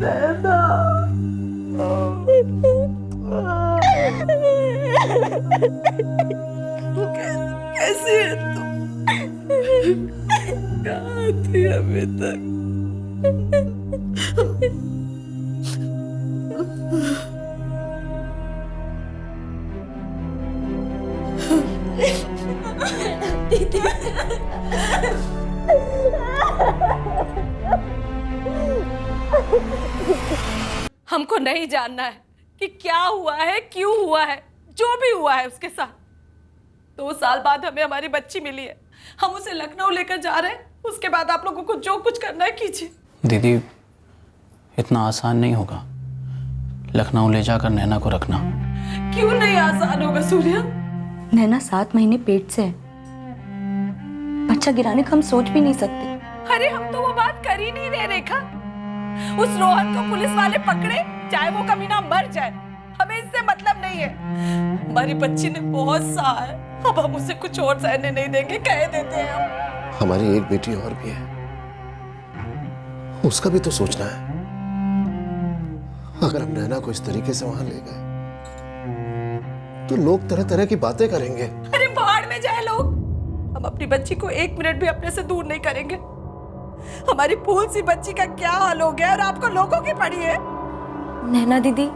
नैना कैसी है तुम? कहाँ थी अभी तक? हमको नहीं जानना है कि क्या हुआ है, क्यों हुआ है, जो भी हुआ है उसके साथ। 2 साल बाद हमें हमारी बच्ची मिली है, हम उसे लखनऊ लेकर जा रहे हैं। उसके बाद आप लोगों को जो कुछ करना है कीजिए। दीदी, इतना आसान नहीं होगा लखनऊ ले जाकर नैना को रखना। क्यों नहीं आसान होगा सूर्या? नैना 7 महीने पेट से है, बच्चा गिराने का हम सोच भी नहीं सकते। अरे हम तो वो बात कर ही नहीं रहे रेखा। उस रोहन को पुलिस वाले पकड़े, चाहे वो कमीना मर जाए, हमें इससे मतलब नहीं है। हमारी बच्ची ने बहुत सहा है, अब हम उसे कुछ और सहने नहीं देंगे, कह देते हैं हम। हमारी एक बेटी और भी है, उसका भी तो सोचना है। अगर हम नैना को इस तरीके से वहां ले गए तो लोग तरह तरह की बातें करेंगे। अरे बाहर में जाए लोग, हम अपनी बच्ची को 1 मिनट भी अपने से दूर नहीं करेंगे। हमारी फूल सी बच्ची का क्या हाल हो गया और आपको लोगों की पड़ी है। नैना दीदी,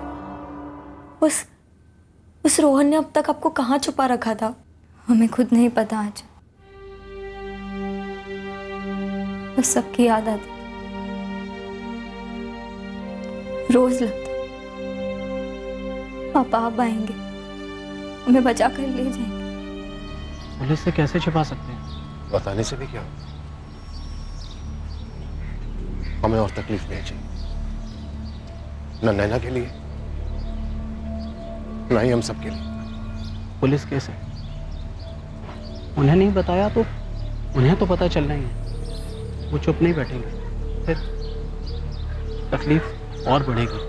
उस रोहन ने अब तक आपको कहाँ छुपा रखा था? हमें खुद नहीं पता। आज बस सबकी याद आती, रोज लगता पापा आप आएंगे, हमें बचा कर ले जाएंगे। पुलिस से कैसे छुपा सकते हैं? बताने से भी क्या, हमें और तकलीफ नहीं चाहिए, न नैना के लिए न ही हम सबके लिए। पुलिस केस है, उन्हें नहीं बताया तो उन्हें तो पता चलना ही है। वो चुप नहीं बैठेंगे, फिर तकलीफ और बढ़ेगी।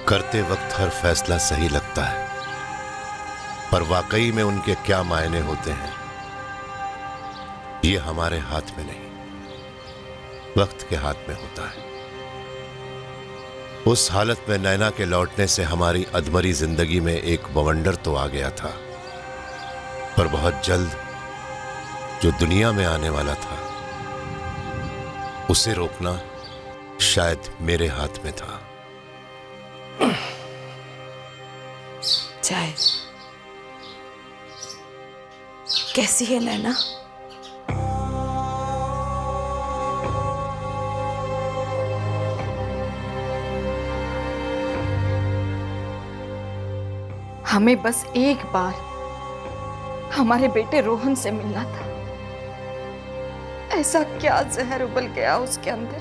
करते वक्त हर फैसला सही लगता है, पर वाकई में उनके क्या मायने होते हैं ये हमारे हाथ में नहीं, वक्त के हाथ में होता है। उस हालत में नैना के लौटने से हमारी अधमरी जिंदगी में एक बवंडर तो आ गया था, पर बहुत जल्द जो दुनिया में आने वाला था उसे रोकना शायद मेरे हाथ में था। चाय कैसी है नैना? हमें बस एक बार हमारे बेटे रोहन से मिलना था। ऐसा क्या जहर उबल गया उसके अंदर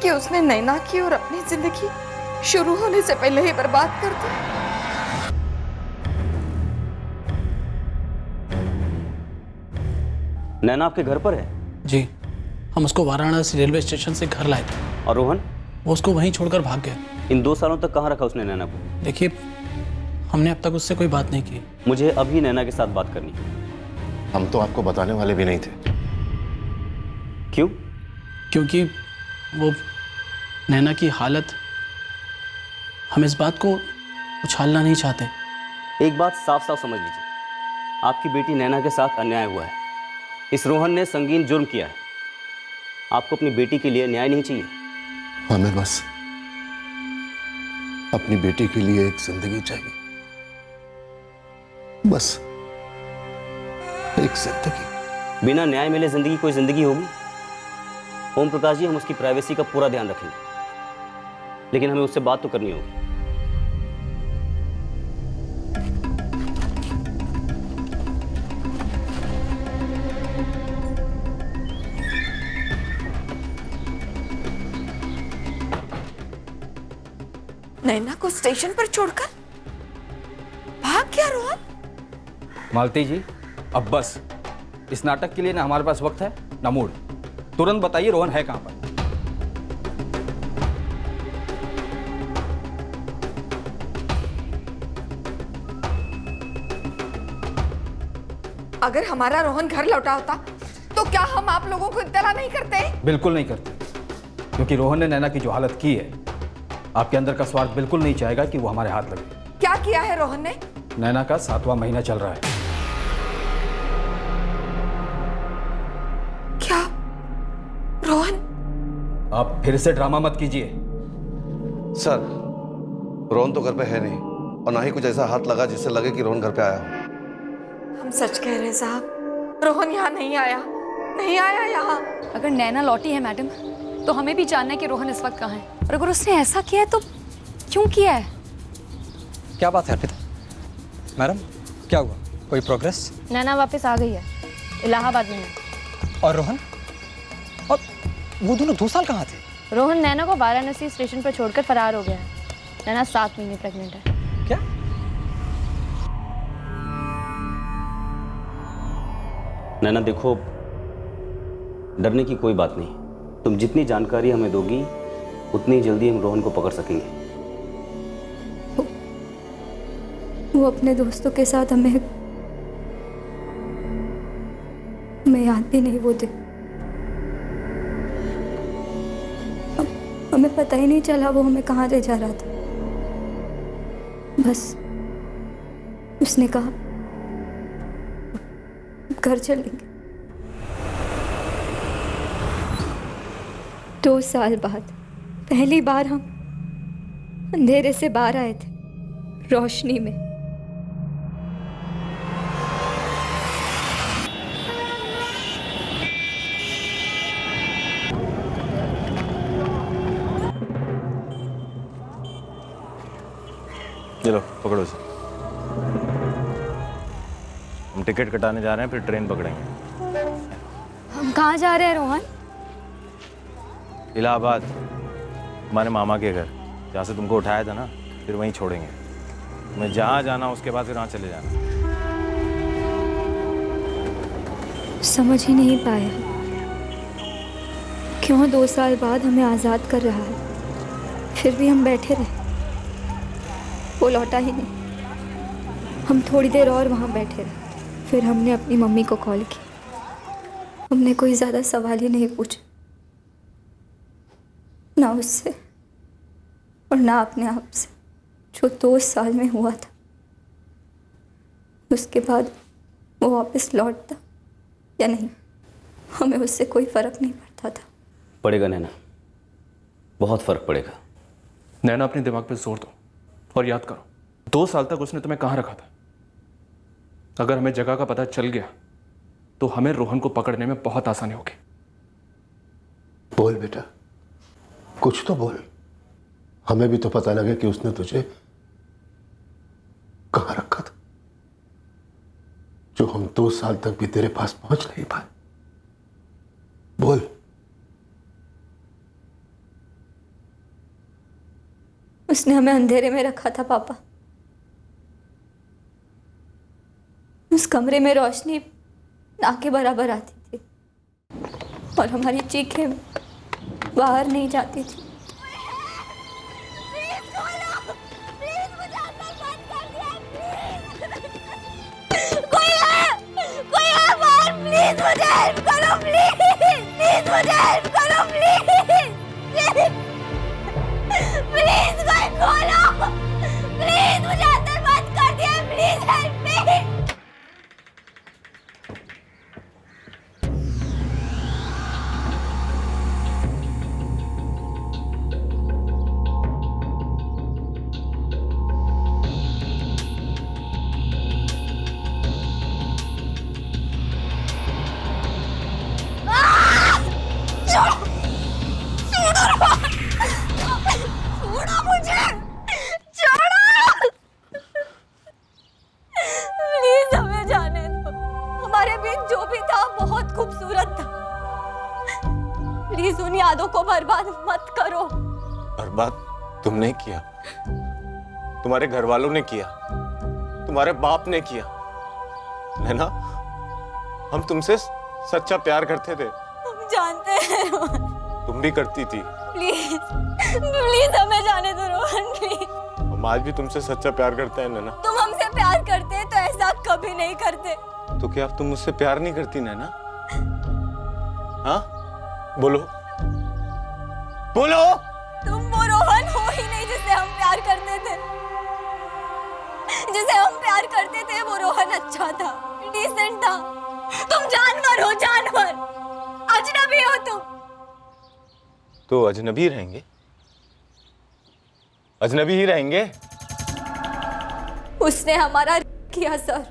कि उसने नैना की और अपनी जिंदगी शुरू होने से पहले ही बर्बाद कर दी। नैना आपके घर पर है? जी, हम उसको वाराणसी रेलवे स्टेशन से घर लाए थे। और रोहन? वो उसको वहीं छोड़कर भाग गया। इन 2 सालों तक कहाँ रखा उसने नैना को? देखिए, हमने अब तक उससे कोई बात नहीं की। मुझे अभी नैना के साथ बात करनी है। हम तो आपको बताने वाले भी नहीं थे। क्यों? क्योंकि वो नैना की हालत, हम इस बात को उछालना नहीं चाहते। एक बात साफ साफ समझ लीजिए, आपकी बेटी नैना के साथ अन्याय हुआ है। इस रोहन ने संगीन जुर्म किया है। आपको अपनी बेटी के लिए न्याय नहीं चाहिए? हमें बस अपनी बेटी के लिए एक जिंदगी चाहिए, बस एक जिंदगी। बिना न्याय मिले जिंदगी कोई जिंदगी होगी? ओम प्रकाश जी, हम उसकी प्राइवेसी का पूरा ध्यान रखेंगे, लेकिन हमें उससे बात तो करनी होगी। नैना को स्टेशन पर छोड़कर भाग गया रोहन? मालती जी, अब बस। इस नाटक के लिए ना हमारे पास वक्त है ना मूड। तुरंत बताइए रोहन है कहां पर? अगर हमारा रोहन घर लौटा होता तो क्या हम आप लोगों को इत्तला नहीं करते? बिल्कुल नहीं करते, क्योंकि रोहन ने नैना की जो हालत की है, आपके अंदर का स्वार्थ बिल्कुल नहीं चाहेगा कि वो हमारे हाथ लगे। क्या किया है रोहन ने? नैना का 7वां महीना चल रहा है। क्या रोहन? आप फिर से ड्रामा मत कीजिए। सर, रोहन तो घर पे है नहीं, और ना ही कुछ ऐसा हाथ लगा जिससे लगे कि रोहन घर पे आया हो। हम सच कह रहे हैं साहब, रोहन यहाँ नहीं आया, नहीं आया यहाँ। अगर नैना लौटी है मैडम, तो हमें भी जानना है कि रोहन इस वक्त कहाँ है, और अगर उसने ऐसा किया है तो क्यों किया है? क्या बात है अर्पिता? मैडम, क्या हुआ? कोई प्रोग्रेस? नैना वापस आ गई है, इलाहाबाद में है। और रोहन? और वो दोनों 2 साल कहाँ थे? रोहन नैना को वाराणसी स्टेशन पर छोड़कर फरार हो गया है। नैना 7 महीने प्रेग्नेंट है। क्या? नैना देखो, डरने की कोई बात नहीं। तुम जितनी जानकारी हमें दोगी उतनी जल्दी हम रोहन को पकड़ सकेंगे। वो अपने दोस्तों के साथ हमें याद भी नहीं वो थे। हमें पता ही नहीं चला वो हमें कहाँ ले जा रहा था। बस उसने कहा घर चलेंगे। 2 साल बाद पहली बार हम अंधेरे से बाहर आए थे, रोशनी में। चलो पकड़ो इसे। हम टिकट कटाने जा रहे हैं, फिर ट्रेन पकड़ेंगे। हम कहाँ जा रहे हैं रोहन? इलाहाबाद, हमारे मामा के घर, जहाँ से तुमको उठाया था ना, फिर वहीं छोड़ेंगे। तुम्हें जहाँ जाना उसके बाद फिर वहाँ चले जाना। समझ ही नहीं पाया क्यों 2 साल बाद हमें आज़ाद कर रहा है, फिर भी हम बैठे रहे। वो लौटा ही नहीं। हम थोड़ी देर और वहाँ बैठे रहे, फिर हमने अपनी मम्मी को कॉल की। हमने कोई ज़्यादा सवाल ही नहीं पूछा, ना उससे और ना अपने आप से, जो 2 साल में हुआ था। उसके बाद वो वापस लौटता या नहीं, हमें उससे कोई फ़र्क नहीं पड़ता था। पड़ेगा नैना, बहुत फ़र्क पड़ेगा। नैना, अपने दिमाग पे जोर दो और याद करो 2 साल तक उसने तुम्हें कहाँ रखा था। अगर हमें जगह का पता चल गया तो हमें रोहन को पकड़ने में बहुत आसानी होगी। बोल बेटा, कुछ तो बोल। हमें भी तो पता लगे कि उसने तुझे कहाँ रखा था, जो हम 2 साल तक भी तेरे पास पहुंच नहीं पाए। बोल। उसने हमें अंधेरे में रखा था पापा। उस कमरे में रोशनी ना के बराबर आती थी और हमारी चीखें बाहर नहीं जाती थी। प्लीज मुझे हेल्प करो, प्लीज मुझे हेल्प करो, प्लीज कोई खोलो, प्लीज मुझे अंदर बंद कर दिया, प्लीज हेल्प मी। छोड़ो मुझे, छोड़ो, प्लीज हमें जाने दो। हमारे बीच जो भी था बहुत खूबसूरत था। प्लीज उन यादों को बर्बाद मत करो। बर्बाद तुमने किया, तुम्हारे घर वालों ने किया, तुम्हारे बाप ने किया। नैना, हम तुमसे सच्चा प्यार करते थे। हम जानते हैं रोहन। तुम भी करती थी। प्लीज प्लीज हमें जाने दो रोहन, प्लीज। हम आज भी तुमसे सच्चा प्यार करते हैं नैना। तुम हमसे प्यार करते तो ऐसा कभी नहीं करते। तो क्या अब तुम मुझसे प्यार नहीं करती नैना? हाँ, बोलो बोलो। तुम वो रोहन हो ही नहीं जिससे हम प्यार करते थे। जिसे हम प्यार करते थे वो रोहन अच्छा था, डिसेंट था। तुम जानवर हो, जानवर, अजनबी हो तुम। तो अजनबी रहेंगे, अजनबी ही रहेंगे। उसने हमारा किया सर,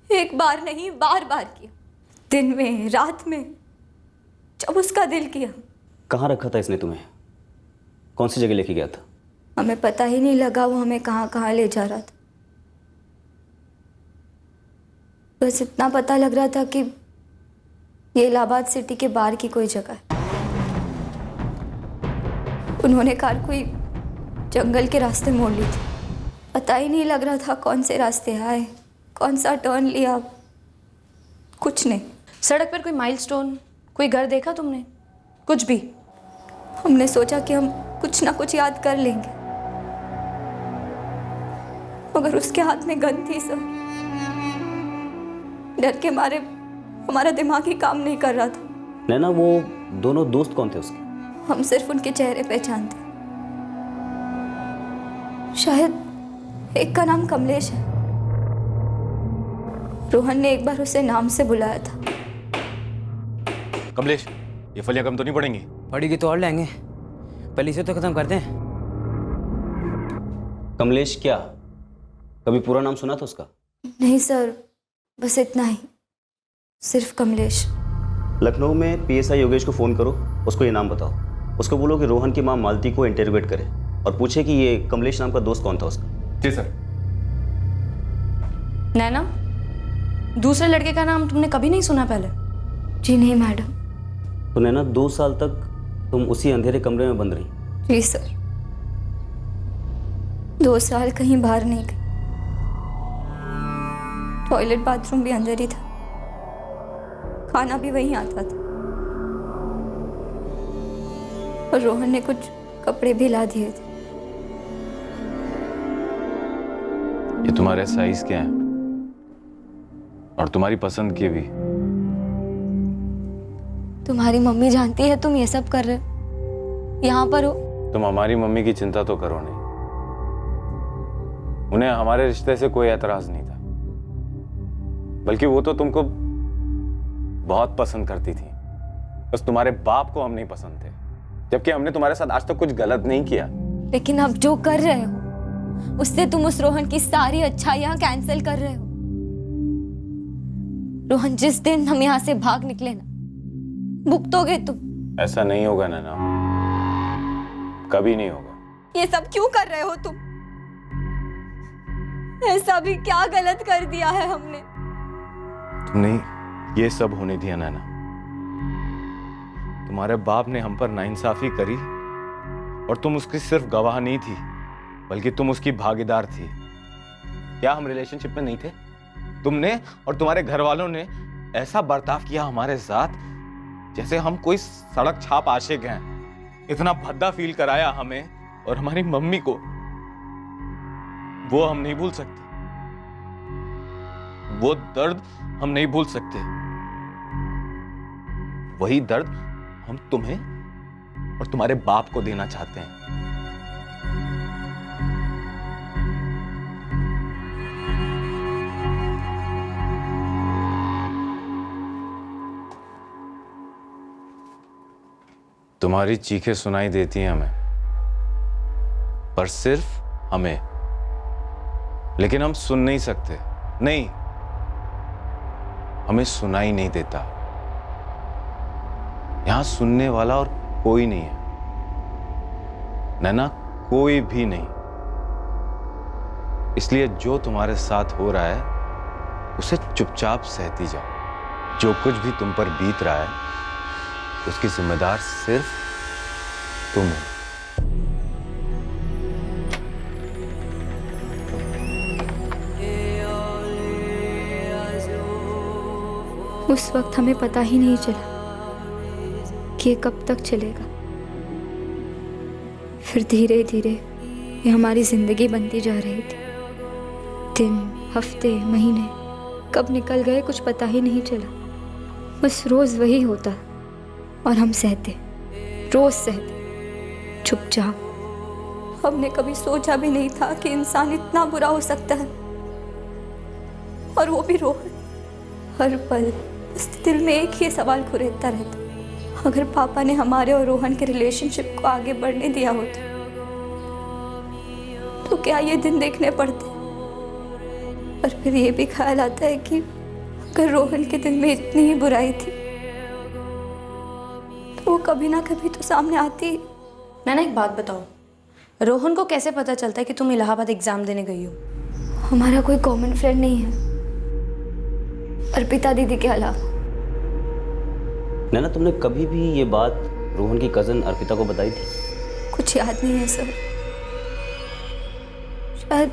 एक बार नहीं बार बार किया, दिन में रात में, जब उसका दिल किया। कहाँ रखा था इसने तुम्हें? कौन सी जगह लेके गया था? हमें पता ही नहीं लगा वो हमें कहाँ कहाँ ले जा रहा था। बस इतना पता लग रहा था कि ये इलाहाबाद सिटी के बाहर की कोई जगह है। उन्होंने कार कोई जंगल के रास्ते मोड़ ली थी। पता ही नहीं लग रहा था कौन से रास्ते आए, कौन सा टर्न लिया, कुछ नहीं। सड़क पर कोई माइलस्टोन, कोई घर देखा तुमने? कुछ भी? हमने सोचा कि हम कुछ ना कुछ याद कर लेंगे, मगर उसके हाथ में गन थी सर। डर के मारे हमारा दिमाग ही काम नहीं कर रहा था। नैना, वो दोनों दोस्त कौन थे उसके? हम सिर्फ उनके चेहरे पहचानते। शायद एक का नाम कमलेश है। रोहन ने एक बार उसे नाम से बुलाया था। कमलेश, ये फलियां कम तो नहीं पड़ेंगी? पड़ेगी तो और लेंगे, पहले इसे तो खत्म कर दें। कमलेश क्या? कभी पूरा नाम सुना था उसका? नहीं सर, बस इतना ही, सिर्फ कमलेश। लखनऊ में पीएसआई योगेश को फ़ोन करो, उसको ये नाम बताओ। उसको बोलो कि रोहन की माँ मालती को इंटरोगेट करे और पूछे कि ये कमलेश नाम का दोस्त कौन था उसका। जी सर। नैना, दूसरे लड़के का नाम तुमने कभी नहीं सुना पहले? जी नहीं मैडम। तो नैना, 2 साल तक तुम उसी अंधेरे कमरे में बंद रही? जी सर, 2 साल कहीं बाहर नहीं गई। टॉयलेट बाथरूम भी अंदर ही था, खाना भी वहीं आता था, और रोहन ने कुछ कपड़े भी ला दिए थे। ये तुम्हारे साइज के हैं और तुम्हारी पसंद के भी। तुम्हारी मम्मी जानती है तुम ये सब कर रहे हो, यहाँ पर हो। तुम हमारी मम्मी की चिंता तो करो नहीं, उन्हें हमारे रिश्ते से कोई एतराज नहीं था, बल्कि वो तो तुमको बहुत पसंद करती थी। बस तुम्हारे बाप को हम नहीं पसंद थे, जबकि हमने तुम्हारे साथ आज तक कुछ गलत नहीं किया। लेकिन अब जो कर रहे हो उससे तुम उस रोहन की सारी अच्छाइयां कैंसिल कर रहे हो। रोहन, जिस दिन हम यहाँ से भाग निकले ना, भुगतोगे तुम। ऐसा नहीं होगा नैना, कभी नहीं होगा। ये सब क्यों कर रहे हो तुम? ऐसा भी क्या गलत कर दिया है हमने? तुमने ये सब होने दिया नैना। तुम्हारे बाप ने हम पर नाइंसाफी करी और तुम उसकी सिर्फ गवाह नहीं थी, बल्कि तुम उसकी भागीदार थी। क्या हम रिलेशनशिप में नहीं थे? तुमने और तुम्हारे घर वालों ने ऐसा बर्ताव किया हमारे साथ जैसे हम कोई सड़क छाप आशिक हैं। इतना भद्दा फील कराया हमें और हमारी मम्मी को। वो हम नहीं भूल सकते, वो दर्द हम नहीं भूल सकते। वही दर्द हम तुम्हें और तुम्हारे बाप को देना चाहते हैं। तुम्हारी चीखें सुनाई देती हैं हमें, पर सिर्फ हमें। लेकिन हम सुन नहीं सकते। नहीं, हमें सुनाई नहीं देता। यहां सुनने वाला और कोई नहीं है नैना, कोई भी नहीं। इसलिए जो तुम्हारे साथ हो रहा है उसे चुपचाप सहती जाओ। जो कुछ भी तुम पर बीत रहा है उसकी जिम्मेदार सिर्फ तुम हो। उस वक्त हमें पता ही नहीं चला कि ये कब तक चलेगा। फिर धीरे धीरे ये हमारी जिंदगी बनती जा रही थी। दिन, हफ्ते, महीने कब निकल गए कुछ पता ही नहीं चला। बस रोज वही होता और हम सहते, रोज सहते चुपचाप। हमने कभी सोचा भी नहीं था कि इंसान इतना बुरा हो सकता है। और वो भी रोहन। हर पल बस दिल में एक ही सवाल घुरेता रहता, अगर पापा ने हमारे और रोहन के रिलेशनशिप को आगे बढ़ने दिया होता तो क्या ये दिन देखने पड़ते। और फिर ये भी ख्याल आता है कि अगर रोहन के दिल में इतनी ही बुराई थी तो वो कभी ना कभी तो सामने आती। नैना एक बात बताओ, रोहन को कैसे पता चलता है कि तुम इलाहाबाद एग्जाम देने गई हो? हमारा कोई कॉमन फ्रेंड नहीं है अर्पिता दीदी के अलावा। नैना, तुमने कभी भी ये बात रोहन की कज़न अर्पिता को बताई थी? कुछ याद नहीं है सर, शायद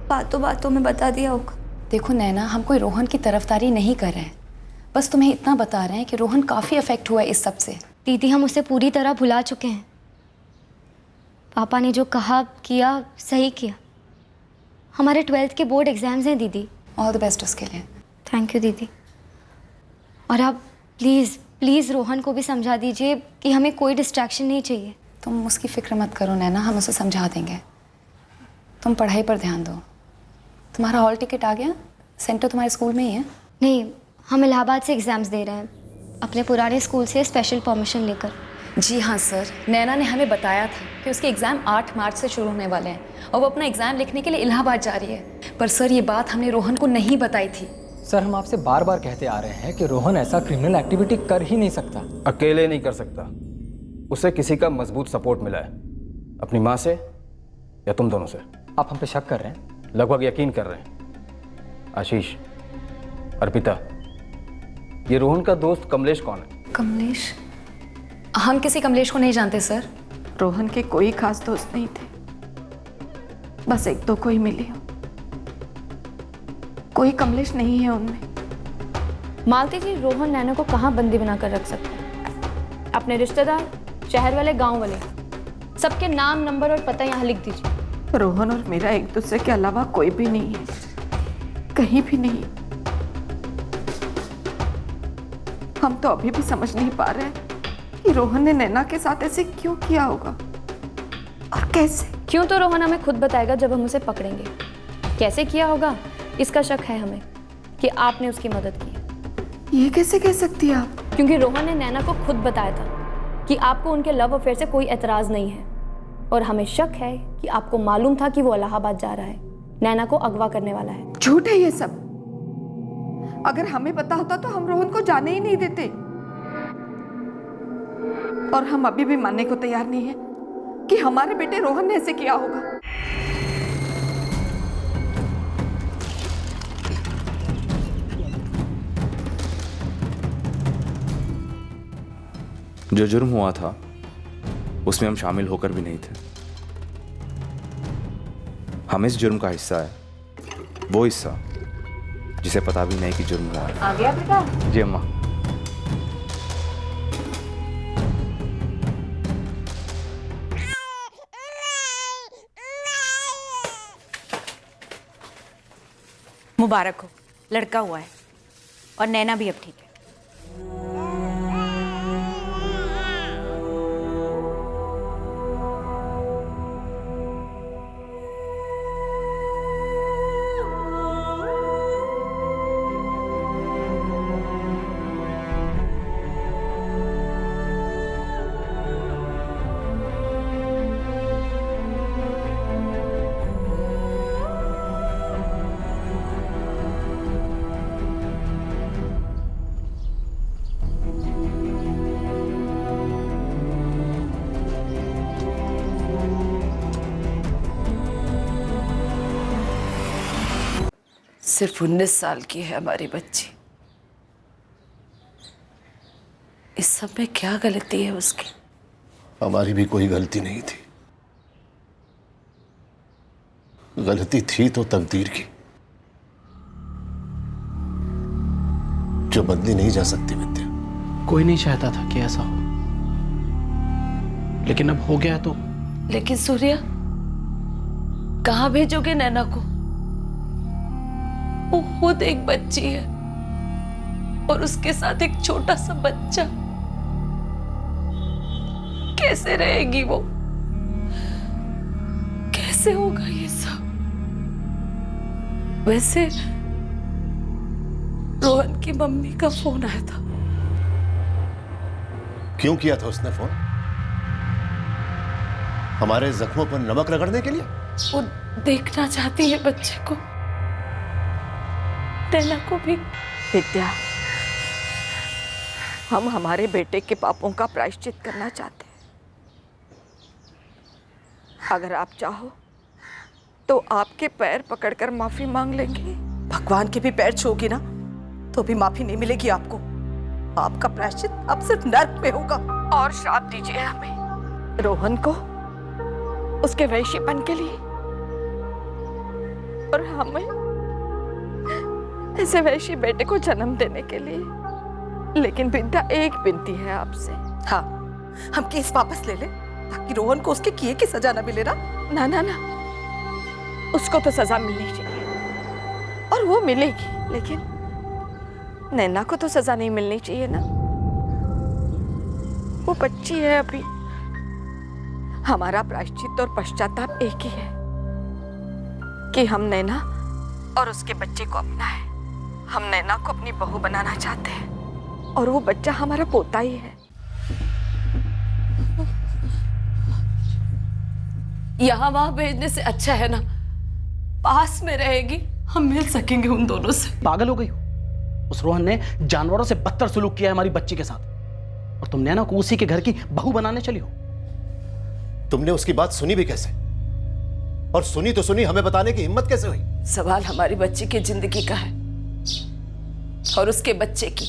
बातों बातों में बता दिया होगा। देखो नैना, हम कोई रोहन की तरफदारी नहीं कर रहे हैं, बस तुम्हें इतना बता रहे हैं कि रोहन काफ़ी अफेक्ट हुआ है इस सब से। दीदी हम उसे पूरी तरह भुला चुके हैं। पापा ने जो कहा किया सही किया। हमारे 12th के बोर्ड एग्जाम्स हैं दीदी। ऑल द बेस्ट उसके लिए। थैंक यू दीदी। और आप प्लीज़ प्लीज़ रोहन को भी समझा दीजिए कि हमें कोई डिस्ट्रैक्शन नहीं चाहिए। तुम उसकी फिक्र मत करो नैना, हम उसे समझा देंगे। तुम पढ़ाई पर ध्यान दो। तुम्हारा हॉल टिकट आ गया? सेंटर तुम्हारे स्कूल में ही है? नहीं, हम इलाहाबाद से एग्ज़ाम्स दे रहे हैं अपने पुराने स्कूल से स्पेशल परमिशन लेकर। जी हाँ सर, नैना ने हमें बताया था कि उसके एग्ज़ाम 8 मार्च से शुरू होने वाले हैं और वो अपना एग्ज़ाम लिखने के लिए इलाहाबाद जा रही है। पर सर ये बात हमने रोहन को नहीं बताई थी। सर हम आपसे बार बार कहते आ रहे हैं कि रोहन ऐसा क्रिमिनल एक्टिविटी कर ही नहीं सकता। अकेले नहीं कर सकता, उसे किसी का मजबूत सपोर्ट मिला है, अपनी माँ से या तुम दोनों से। आप हम पे शक कर रहे हैं? लगभग यकीन कर रहे हैं। आशीष, अर्पिता, ये रोहन का दोस्त कमलेश कौन है? कमलेश? हम किसी कमलेश को नहीं जानते सर। रोहन के कोई खास दोस्त नहीं थे, बस एक दो कोई मिले हो। कोई कमलेश नहीं है उनमें। मालती जी, रोहन नैना को कहाँ बंदी बनाकर रख सकते हैं? अपने रिश्तेदार, शहर वाले, गांव वाले, सबके नाम, नंबर और पता यहाँ लिख दीजिए। रोहन और मेरा एक दूसरे के अलावा कोई भी नहीं है, कहीं भी नहीं। हम तो अभी भी समझ नहीं पा रहे कि रोहन ने नैना के साथ ऐसे क्यों किया होगा और कैसे। क्यों तो रोहन हमें खुद बताएगा जब हम उसे पकड़ेंगे। कैसे किया होगा इसका शक है हमें कि आपने उसकी मदद की। ये कैसे कह सकती है आप? क्योंकि रोहन ने नैना को खुद बताया था कि आपको उनके लव अफेयर से कोई एतराज नहीं है और हमें शक है कि आपको मालूम था कि वो इलाहाबाद जा रहा है, नैना को अगवा करने वाला है। झूठ है ये सब। अगर हमें पता होता तो हम रोहन को जाने ही नहीं देते। और हम अभी भी मानने को तैयार नहीं है कि हमारे बेटे रोहन ने ऐसे किया होगा। जो जुर्म हुआ था उसमें हम शामिल होकर भी नहीं थे। हम इस जुर्म का हिस्सा है, वो हिस्सा जिसे पता भी नहीं कि जुर्म हुआ है। आ गया बेटा? जी अम्मा। मुबारक हो, लड़का हुआ है और नैना भी अब ठीक है। सिर्फ 19 साल की है हमारी बच्ची। इस सब में क्या गलती है उसकी? हमारी भी कोई गलती नहीं थी। गलती थी तो तकदीर की, जो बदली नहीं जा सकती विद्या। कोई नहीं चाहता था कि ऐसा हो, लेकिन अब हो गया तो। लेकिन सूर्या, कहाँ भेजोगे नैना को? वो खुद एक बच्ची है। और उसके साथ एक छोटा सा बच्चा, कैसे रहेगी वो? कैसे होगा ये सब? वैसे रोहन की मम्मी का फोन आया था। क्यों किया था उसने फोन? हमारे जख्मों पर नमक रगड़ने के लिए? वो देखना चाहती है बच्चे को, नैना को भी। विद्या, हम हमारे बेटे के पापों का प्रायश्चित करना चाहते हैं। अगर आप चाहो तो आपके पैर पकड़कर माफी मांग लेंगे। भगवान के भी पैर छूओगी ना तो भी माफी नहीं मिलेगी आपको। आपका प्रायश्चित अब सिर्फ नर्क में होगा। और श्राप दीजिए हमें, रोहन को, उसके वैश्यपन के लिए, और हमें ऐसे वैश्य बेटे को जन्म देने के लिए। लेकिन विद्या, एक विनती है आपसे। हाँ, हम केस वापस ले ले ताकि रोहन को उसके किए की सजा न मिले ना। ना ना ना, उसको तो सजा मिलनी चाहिए और वो मिलेगी, लेकिन नैना को तो सजा नहीं मिलनी चाहिए ना। वो बच्ची है अभी। हमारा प्रायश्चित और पश्चाताप एक ही है कि हम नैना और उसके बच्चे को अपनाएं। हम नैना को अपनी बहू बनाना चाहते हैं और वो बच्चा हमारा पोता ही है। यहाँ वहां भेजने से अच्छा है ना, पास में रहेगी, हम मिल सकेंगे उन दोनों से। पागल हो गई हो? उस रोहन ने जानवरों से बदतर सुलूक किया है हमारी बच्ची के साथ, और तुम नैना को उसी के घर की बहू बनाने चली हो। तुमने उसकी बात सुनी भी कैसे? और सुनी तो सुनी, हमें बताने की हिम्मत कैसे हुई? सवाल हमारी बच्ची की जिंदगी का है और उसके बच्चे की।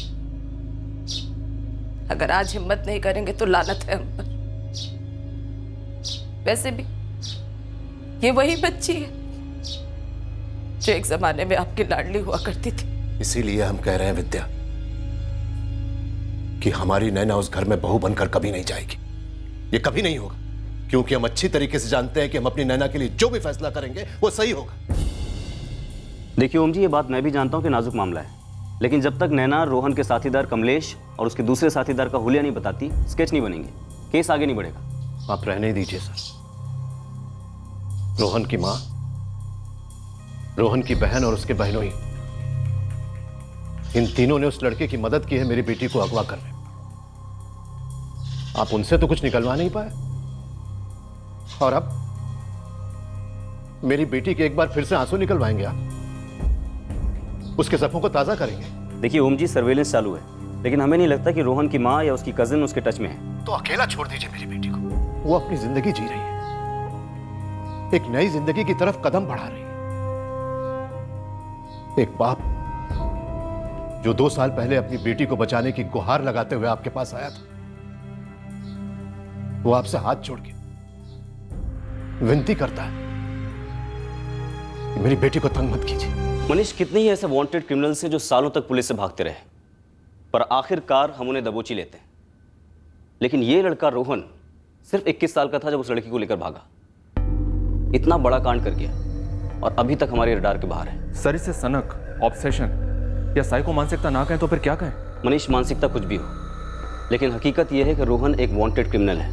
अगर आज हिम्मत नहीं करेंगे तो लानत है हम पर। वैसे भी ये वही बच्ची है जो एक जमाने में आपकी लाडली हुआ करती थी। इसीलिए हम कह रहे हैं विद्या कि हमारी नैना उस घर में बहू बनकर कभी नहीं जाएगी। ये कभी नहीं होगा, क्योंकि हम अच्छी तरीके से जानते हैं कि हम अपनी नैना के लिए जो भी फैसला करेंगे वो सही होगा। देखिए ओम जी, ये बात मैं भी जानता हूँ कि नाजुक मामला है, लेकिन जब तक नैना रोहन के साथीदार कमलेश और उसके दूसरे साथीदार का हुलिया नहीं बताती, स्केच नहीं बनेंगे, केस आगे नहीं बढ़ेगा। आप रहने दीजिए सर। रोहन की मां, रोहन की बहन और उसके बहनों ही, इन तीनों ने उस लड़के की मदद की है मेरी बेटी को अगवा करने। आप उनसे तो कुछ निकलवा नहीं पाए, और अब मेरी बेटी के एक बार फिर से आंसू निकलवाएंगे आप? उसके जख्मों को ताजा करेंगे? देखिए ओम जी, सर्वेलेंस चालू है, लेकिन हमें नहीं लगता कि रोहन की माँ या उसकी कजिन उसके टच में है। तो अकेला छोड़ दीजिए मेरी बेटी को। वो अपनी जिंदगी जी रही है, एक नई जिंदगी की तरफ कदम बढ़ा रही है। एक बाप जो 2 साल पहले अपनी बेटी को बचाने की गुहार लगाते हुए आपके पास आया था, वो आपसे हाथ जोड़ के विनती करता है कि मेरी बेटी को तंग मत कीजिए। मनीष, कितने ही ऐसे वांटेड क्रिमिनल से जो सालों तक पुलिस से भागते रहे, पर आखिरकार हम उन्हें दबोची लेते हैं। लेकिन ये लड़का रोहन सिर्फ 21 साल का था जब उस लड़की को लेकर भागा। इतना बड़ा कांड कर गया और अभी तक हमारे रडार के बाहर है। सर, इसे सनक, ऑब्सेशन या साइको मानसिकता ना कहें तो फिर क्या कहें? मनीष, मानसिकता कुछ भी हो, लेकिन हकीकत यह है कि रोहन एक वांटेड क्रिमिनल है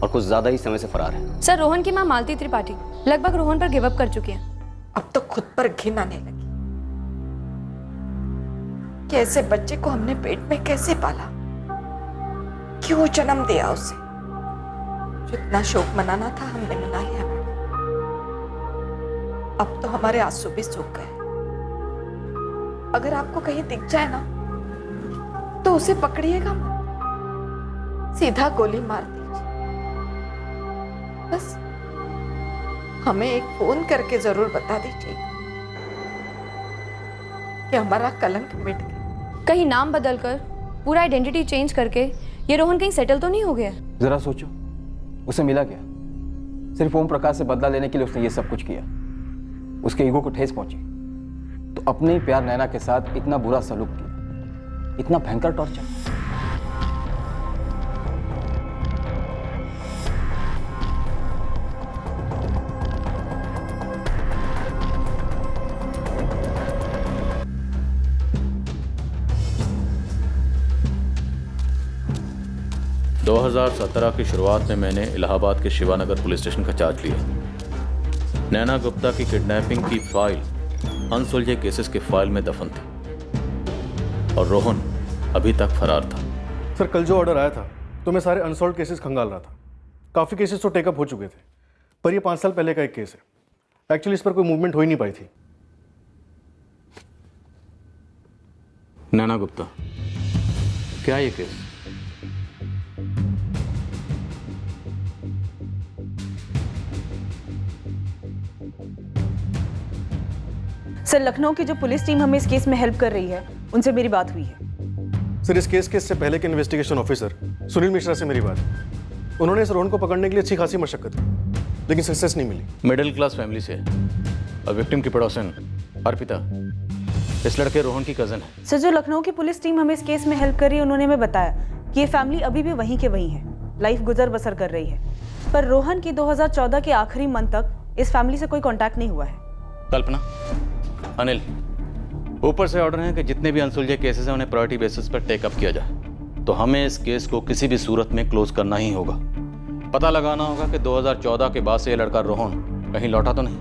और कुछ ज्यादा ही समय से फरार है। सर, रोहन की मां मालती त्रिपाठी लगभग रोहन पर गिव अप कर चुकी है। अब तो खुद पर घिन आने लगी कि ऐसे बच्चे को हमने पेट में कैसे पाला, क्यों जन्म दिया उसे। जितना शोक मनाना था हमने मना ही है। अब तो हमारे आंसू भी सूख गए। अगर आपको कहीं दिख जाए ना तो उसे पकड़िएगा मत, सीधा गोली मार दीजिए। बस हमें एक फोन करके जरूर बता दीजिए कि हमारा कलंक मिट गया। कहीं नाम बदलकर, पूरा आइडेंटिटी चेंज करके ये रोहन कहीं सेटल तो नहीं हो गया? जरा सोचो, उसे मिला क्या? सिर्फ ओम प्रकाश से बदला लेने के लिए उसने ये सब कुछ किया। उसके ईगो को ठेस पहुंची तो अपने ही प्यार नैना के साथ इतना बुरा सलूक किया, इतना भयंकर टॉर्चर। 2017 की शुरुआत में मैंने इलाहाबाद के शिवानगर पुलिस स्टेशन का चार्ज लिया। नैना गुप्ता की किडनैपिंग की फाइल अनसुलझे केसेस के फाइल में दफन थी और रोहन अभी तक फरार था। सर कल जो ऑर्डर आया था तो मैं सारे अनसॉल्व केसेस खंगाल रहा था। काफ़ी केसेस तो टेकअप हो चुके थे, पर ये 5 साल पहले का एक केस है। एक्चुअली इस पर कोई मूवमेंट हो ही नहीं पाई थी। नैना गुप्ता, क्या ये केस? सर, लखनऊ की जो पुलिस टीम हमें इस केस में हेल्प कर रही है, उनसे मेरी बात हुई है। सर इस केस के इससे पहले के इन्वेस्टिगेशन ऑफिसर सुनील मिश्रा से मेरी बात, उन्होंने इस रोहन को पकड़ने के लिए अच्छी खासी मशक्कत की, लेकिन सक्सेस नहीं मिली। मिडिल क्लास फैमिली से और विक्टिम की पड़ोसन अर्पिता इस लड़के रोहन की कजन है। सर, जो लखनऊ की पुलिस टीम हमें इस केस में हेल्प कर रही है, उन्होंने हमें बताया कि ये फैमिली अभी भी वहीं के वहीं है, लाइफ गुजर बसर कर रही है, पर रोहन की 2014 के आखिरी मंथ तक इस फैमिली से कोई कांटेक्ट नहीं हुआ है। कल्पना, अनिल, ऊपर से ऑर्डर है कि जितने भी अनसुलझे केसेस हैं उन्हें प्रायोरिटी बेसिस पर टेकअप किया जाए। तो हमें इस केस को किसी भी सूरत में क्लोज करना ही होगा। पता लगाना होगा कि 2014 के बाद से ये लड़का रोहन कहीं लौटा तो नहीं।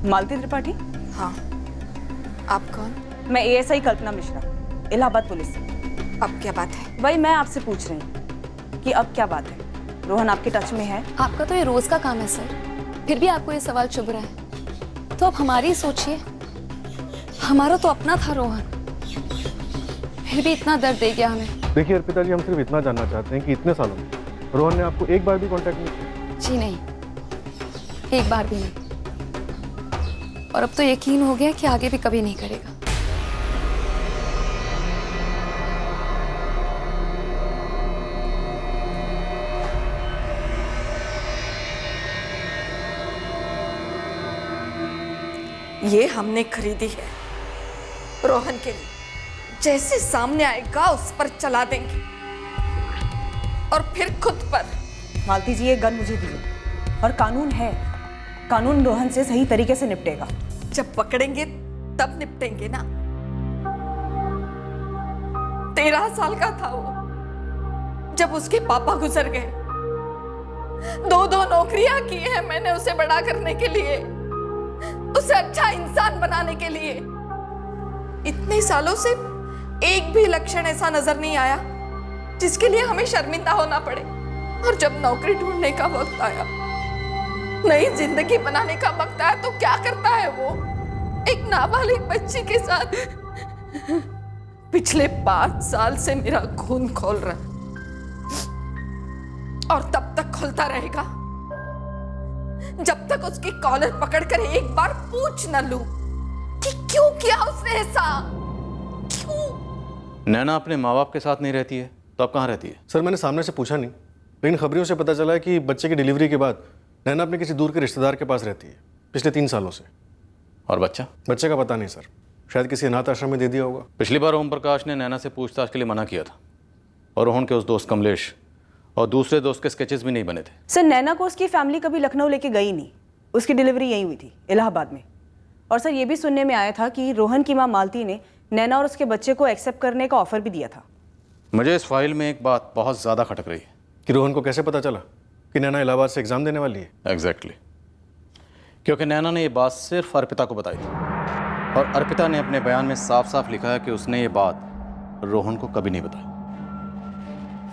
मालती त्रिपाठी? हाँ। आप कौन? मैं एएसआई कल्पना मिश्रा, इलाहाबाद पुलिस से। अब क्या बात है? वही मैं आपसे पूछ रही हूँ कि अब क्या बात है। रोहन आपके टच में है? आपका तो ये रोज का काम है सर, फिर भी आपको ये सवाल चुभ रहा है। तो अब हमारी ही सोचिए, हमारा तो अपना था रोहन, फिर भी इतना दर्द दे गया हमें। देखिए अर्पिता जी, हम सिर्फ इतना जानना चाहते हैं कि इतने सालों में रोहन ने आपको एक बार भी कांटेक्ट नहीं किया? जी नहीं, एक बार भी नहीं, और अब तो यकीन हो गया कि आगे भी कभी नहीं करेगा। ये हमने खरीदी है रोहन के लिए, जैसे सामने आएगा उस पर चला देंगे और फिर खुद पर। मालती जी, ये गन मुझे दिए और कानून है, कानून रोहन से सही तरीके से निपटेगा। जब पकड़ेंगे तब निपटेंगे ना। 13 साल का था वो जब उसके पापा गुजर गए। 2 नौकरियां की हैं मैंने उसे बड़ा करने के लिए, उसे अच्छा इंसान बनाने के लिए। इतने सालों से एक भी लक्षण ऐसा नजर नहीं आया जिसके लिए हमें शर्मिंदा होना पड़े। और जब नौकरी ढूंढने का वक्त आया, नई जिंदगी बनाने का वक्त आया, तो क्या करता है वो? एक नाबालिग बच्ची के साथ पिछले 5 साल से मेरा खून खोल रहा है और तब तक खोलता रहेगा जब तक उसकी कॉलर पकड़कर एक बार पूछ न लूं कि क्यों किया उसने ऐसा, क्यों? नैना अपने माँ बाप के साथ नहीं रहती है तो अब कहाँ रहती है? सर मैंने सामने से पूछा नहीं, लेकिन खबरों से पता चला है कि बच्चे की डिलीवरी के बाद नैना अपने किसी दूर के रिश्तेदार के पास रहती है पिछले 3 सालों से। और बच्चा? बच्चे का पता नहीं सर, शायद किसी अनाथ आश्रम में दे दिया होगा। पिछली बार ओम प्रकाश ने नैना से पूछताछ के लिए मना किया था और रोहन के उस दोस्त कमलेश और दूसरे दोस्त के स्केचेस भी नहीं बने थे। सर, नैना को उसकी फैमिली कभी लखनऊ लेके गई नहीं, उसकी डिलीवरी यहीं हुई थी, इलाहाबाद में। और सर, ये भी सुनने में आया था कि रोहन की माँ मालती ने नैना और उसके बच्चे को एक्सेप्ट करने का ऑफर भी दिया था। मुझे इस फाइल में एक बात बहुत ज़्यादा खटक रही है कि रोहन को कैसे पता चला कि नैना इलाहाबाद से एग्जाम देने वाली है? एग्जैक्टली, क्योंकि नैना ने ये बात सिर्फ अर्पिता को बताई थी और अर्पिता ने अपने बयान में साफ साफ लिखा है कि उसने ये बात रोहन को कभी नहीं बताई।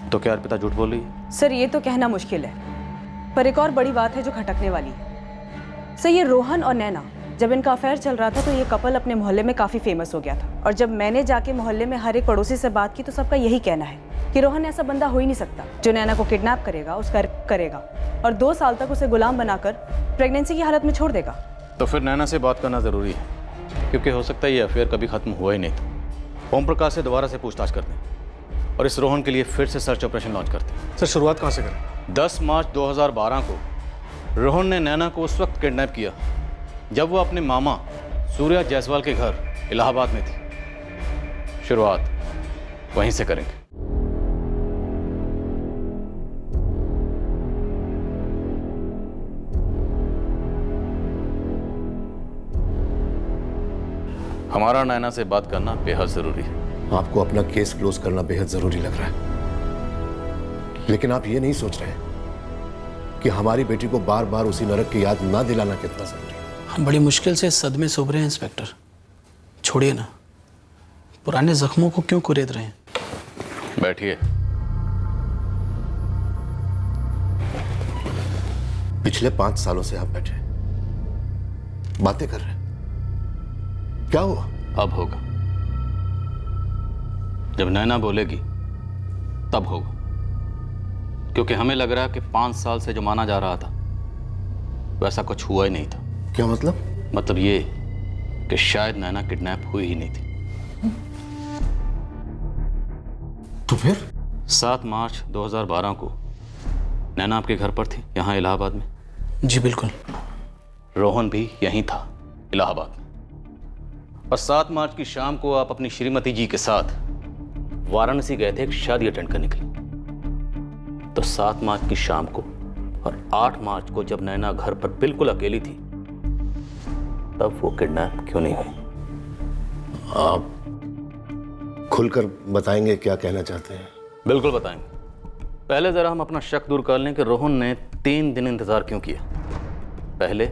तो क्या अर्पिता झूठ बोल रही है? सर, ये तो कहना मुश्किल है, पर एक और बड़ी बात है जो खटकने वाली है। सर, ये रोहन और नैना, जब इनका अफेयर चल रहा था तो ये कपल अपने मोहल्ले में काफ़ी फेमस हो गया था। और जब मैंने जाके मोहल्ले में हर एक पड़ोसी से बात की तो सबका यही कहना है कि रोहन ऐसा बंदा हो ही नहीं सकता जो नैना को किडनैप करेगा, उसका रेप करेगा और 2 साल तक उसे गुलाम बनाकर प्रेगनेंसी की हालत में छोड़ देगा। तो फिर नैना से बात करना ज़रूरी है, क्योंकि हो सकता है ये अफेयर कभी ख़त्म हुआ ही नहीं था। ओम प्रकाश से दोबारा से पूछताछ करते हैं और इस रोहन के लिए फिर से सर्च ऑपरेशन लॉन्च करते हैं। सर शुरुआत कहाँ से करें? 10 मार्च 2012 को रोहन ने नैना को उस वक्त किडनैप किया जब वो अपने मामा सूर्या जायसवाल के घर इलाहाबाद में थी। शुरुआत वहीं से करेंगे। हमारा नैना से बात करना बेहद जरूरी है। आपको अपना केस क्लोज करना बेहद जरूरी लग रहा है, लेकिन आप ये नहीं सोच रहे कि हमारी बेटी को बार बार उसी नरक की याद ना दिलाना कितना जरूरी है। हम बड़ी मुश्किल से इस सदमे से उभरे हैं इंस्पेक्टर, छोड़िए ना, पुराने जख्मों को क्यों कुरेद रहे हैं? बैठिए। पिछले 5 सालों से आप बैठे बातें कर रहे हैं, क्या हुआ? अब होगा। जब नैना बोलेगी तब होगा, क्योंकि हमें लग रहा है कि 5 साल से जो माना जा रहा था वैसा कुछ हुआ ही नहीं था। क्या मतलब? मतलब ये कि शायद नैना किडनैप हुई ही नहीं थी। तो फिर 7 मार्च 2012 को नैना आपके घर पर थी, यहाँ इलाहाबाद में? जी बिल्कुल। रोहन भी यहीं था, इलाहाबाद में। और 7 मार्च की शाम को आप अपनी श्रीमती जी के साथ वाराणसी गए थे एक शादी अटेंड करने के लिए। तो 7 मार्च की शाम को और 8 मार्च को जब नैना घर पर बिल्कुल अकेली थी, तब वो किडनैप क्यों नहीं हुई? आप खुलकर बताएंगे क्या कहना चाहते हैं? बिल्कुल बताएंगे। पहले जरा हम अपना शक दूर कर लें कि रोहन ने 3 दिन इंतजार क्यों किया, पहले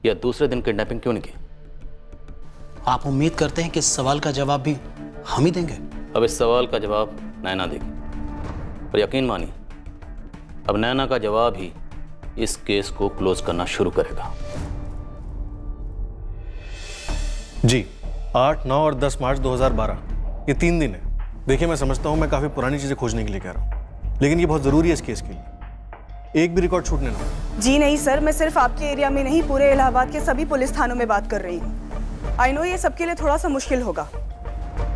या दूसरे दिन किडनैपिंग क्यों नहीं की? आप उम्मीद करते हैं कि इस सवाल का जवाब भी हम ही देंगे? अब इस सवाल का जवाब नैना देगी, और यकीन मानिए अब नैना का जवाब ही इस केस को क्लोज करना शुरू करेगा। जी, 8, 9 और 10 मार्च 2012 ये 3 दिन है। देखिए, मैं समझता हूँ मैं काफ़ी पुरानी चीज़ें खोजने के लिए कह रहा हूँ, लेकिन ये बहुत ज़रूरी है इस केस के लिए। एक भी रिकॉर्ड छूटने ना। जी नहीं सर, मैं सिर्फ आपके एरिया में नहीं, पूरे इलाहाबाद के सभी पुलिस थानों में बात कर रही हूँ। आई नो ये सबके लिए थोड़ा सा मुश्किल होगा,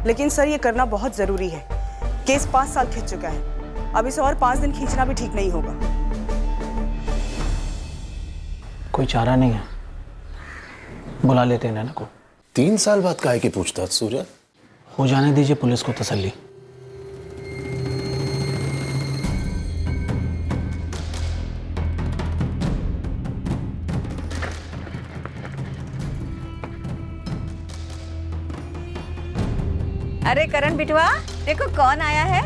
लेकिन सर ये करना बहुत ज़रूरी है। केस 5 साल खींच चुका है, अब इसे और 5 दिन खींचना भी ठीक नहीं होगा। कोई चारा नहीं है, बुला लेते हैं नैना को। 3 साल बाद काहे की पूछताछ सूर्या? हो जाने दीजिए पुलिस को तसल्ली। अरे करण बिटवा, देखो कौन आया है।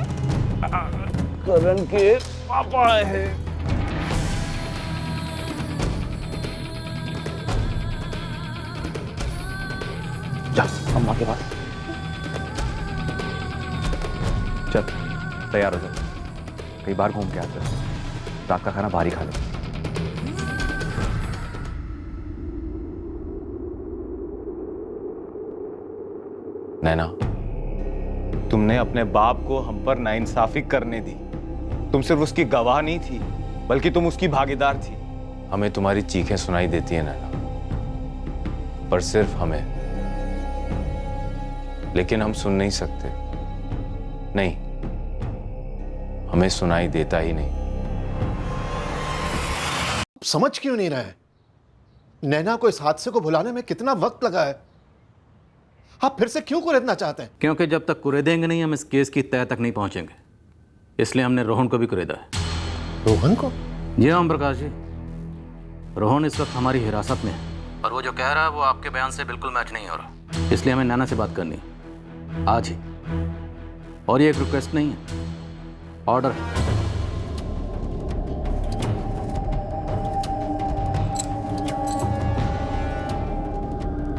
करण के पापा आए हैं। जा अम्मा के पास चल, तैयार हो जाओ, कई बार घूम के आते हैं। रात का खाना भारी खा लो। नैना, तुमने अपने बाप को हम पर नाइंसाफी करने दी। तुम सिर्फ उसकी गवाह नहीं थी, बल्कि तुम उसकी भागीदार थी। हमें तुम्हारी चीखें सुनाई देती है नैना, पर सिर्फ हमें, लेकिन हम सुन नहीं सकते। नहीं, हमें सुनाई देता ही नहीं। समझ क्यों नहीं रहे? नैना को इस हादसे को भुलाने में कितना वक्त लगा है? आप फिर से क्यों कुरेदना चाहते हैं? क्योंकि जब तक कुरेदेंगे नहीं हम इस केस की तह तक नहीं पहुंचेंगे, इसलिए हमने रोहन को भी कुरेदा है। रोहन को? जी हाँ प्रकाश जी, रोहन इस वक्त हमारी हिरासत में है, और वो जो कह रहा है वो आपके बयान से बिल्कुल मैच नहीं हो रहा। इसलिए हमें नैना से बात करनी है आज ही, और ये एक रिक्वेस्ट नहीं है, ऑर्डर है।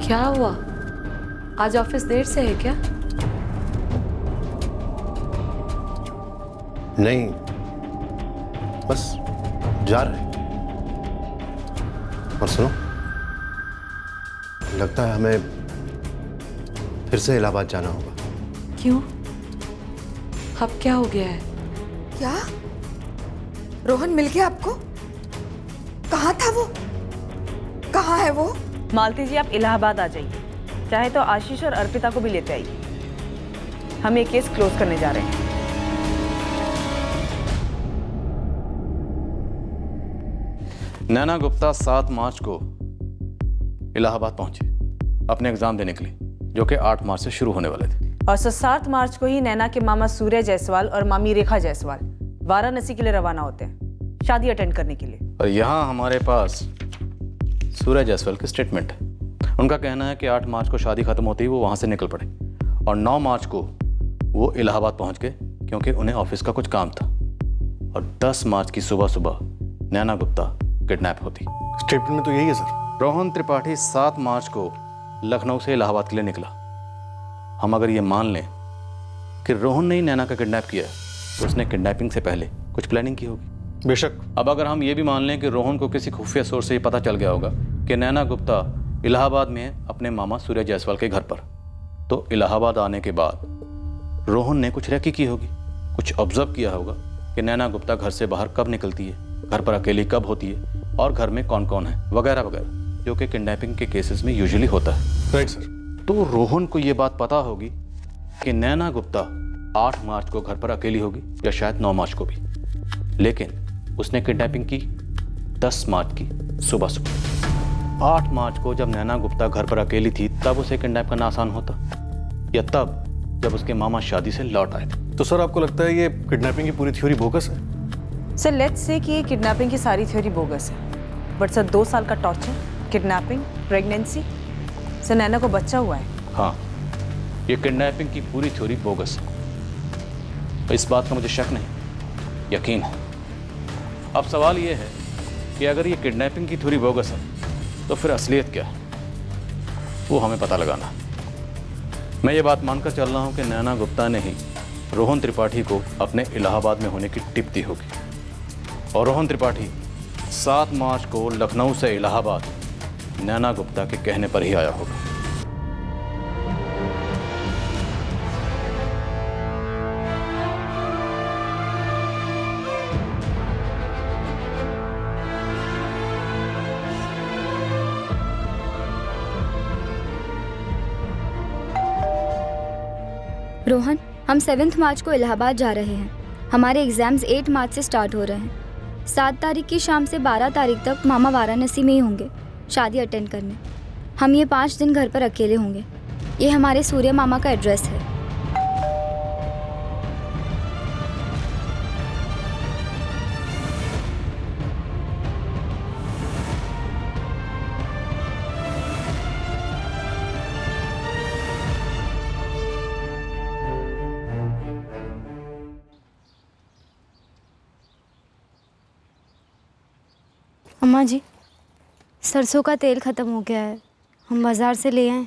क्या हुआ, आज ऑफिस देर से है क्या? नहीं, बस जा रहे हैं। और सुनो, लगता है हमें फिर से इलाहाबाद जाना होगा। क्यों, अब क्या हो गया है? क्या? रोहन मिल गया आपको? कहाँ था वो? कहाँ है वो? मालती जी, आप इलाहाबाद आ जाइए, चाहे तो आशीष और अर्पिता को भी लेते आइए। हम ये केस क्लोज करने जा रहे हैं। नैना गुप्ता 7 मार्च को इलाहाबाद पहुंची अपने एग्जाम देने के लिए, जो कि 8 मार्च से शुरू होने वाले थे। और 7 मार्च को ही नैना के मामा सूर्य जायसवाल और मामी रेखा जायसवाल वाराणसी के लिए रवाना होते हैं शादी अटेंड करने के लिए। और यहाँ हमारे पास सूर्य जायसवाल की स्टेटमेंट है। उनका कहना है कि 8 मार्च को शादी खत्म होते ही वो वहाँ से निकल पड़े और 9 मार्च को वो इलाहाबाद पहुँच गए क्योंकि उन्हें ऑफिस का कुछ काम था। और 10 मार्च की सुबह सुबह नैना गुप्ता किडनैप होती। स्टेटमेंट में तो यही है सर। रोहन त्रिपाठी 7 मार्च को लखनऊ से इलाहाबाद के लिए निकला। हम अगर ये मान लें कि रोहन ने ही नैना का किडनैप किया है तो उसने किडनैपिंग से पहले कुछ प्लानिंग की होगी। बेशक। अब अगर हम ये भी मान लें कि रोहन को किसी खुफिया सोर्स से ये पता चल गया होगा कि नैना गुप्ता इलाहाबाद में है अपने मामा सूर्य जायसवाल के घर पर, तो इलाहाबाद आने के बाद रोहन ने कुछ रेकी की होगी, कुछ ऑब्जर्व किया होगा कि नैना गुप्ता घर से बाहर कब निकलती है, घर पर अकेली कब होती है और घर में कौन कौन है वगैरह वगैरह, जो कि किडनैपिंग के केसेस में यूजुअली होता है। Right sir. तो रोहन को ये बात पता होगी कि नैना गुप्ता 8 मार्च को घर पर अकेली होगी या शायद 9 मार्च को भी, लेकिन उसने किडनैपिंग की 10 मार्च की सुबह सुबह। 8 मार्च को जब नैना गुप्ता घर पर अकेली थी तब उसे किडनैप करना आसान होता, या तब जब उसके मामा शादी से लौट आए थे? तो सर आपको लगता है ये किडनैपिंग की पूरी थ्योरी बोगस है? सर लेट्स से कि ये किडनैपिंग की सारी थ्योरी बोगस है, बट सर 2 साल का टॉर्चर, किडनैपिंग, प्रेगनेंसी, सर नैना को बच्चा हुआ है। हाँ, ये किडनैपिंग की पूरी थ्योरी बोगस है। इस बात का मुझे शक नहीं, यकीन है। अब सवाल ये है कि अगर ये किडनैपिंग की थ्योरी बोगस है तो फिर असलियत क्या है, वो हमें पता लगाना है। मैं ये बात मानकर चल रहा हूँ कि नैना गुप्ता ने ही रोहन त्रिपाठी को अपने इलाहाबाद में होने की टिप दी होगी और रोहन त्रिपाठी 7 मार्च को लखनऊ से इलाहाबाद नैना गुप्ता के कहने पर ही आया होगा। रोहन, हम 7 मार्च को इलाहाबाद जा रहे हैं। हमारे एग्ज़ाम्स 8 मार्च से स्टार्ट हो रहे हैं। 7 तारीख की शाम से 12 तारीख तक मामा वाराणसी में ही होंगे शादी अटेंड करने। हम ये 5 दिन घर पर अकेले होंगे। ये हमारे सूर्य मामा का एड्रेस है। अम्मा जी, सरसों का तेल ख़त्म हो गया है, हम बाज़ार से ले आए।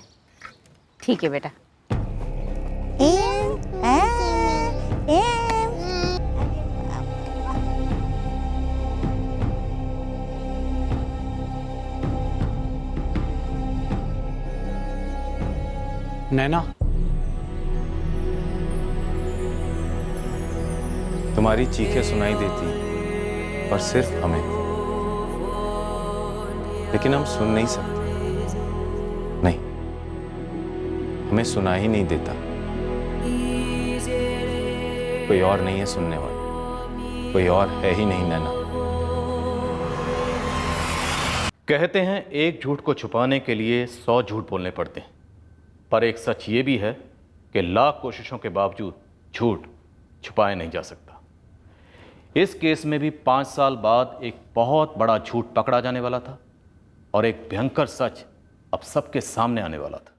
ठीक है बेटा। नैना, तुम्हारी चीखें सुनाई देती पर सिर्फ हमें, लेकिन हम सुन नहीं सकते। नहीं, हमें सुना ही नहीं देता। कोई और नहीं है सुनने वाला, कोई और है ही नहीं नैना। कहते हैं एक झूठ को छुपाने के लिए 100 झूठ बोलने पड़ते हैं, पर एक सच ये भी है कि लाख कोशिशों के बावजूद झूठ छुपाया नहीं जा सकता। इस केस में भी 5 साल बाद एक बहुत बड़ा झूठ पकड़ा जाने वाला था और एक भयंकर सच अब सबके सामने आने वाला था।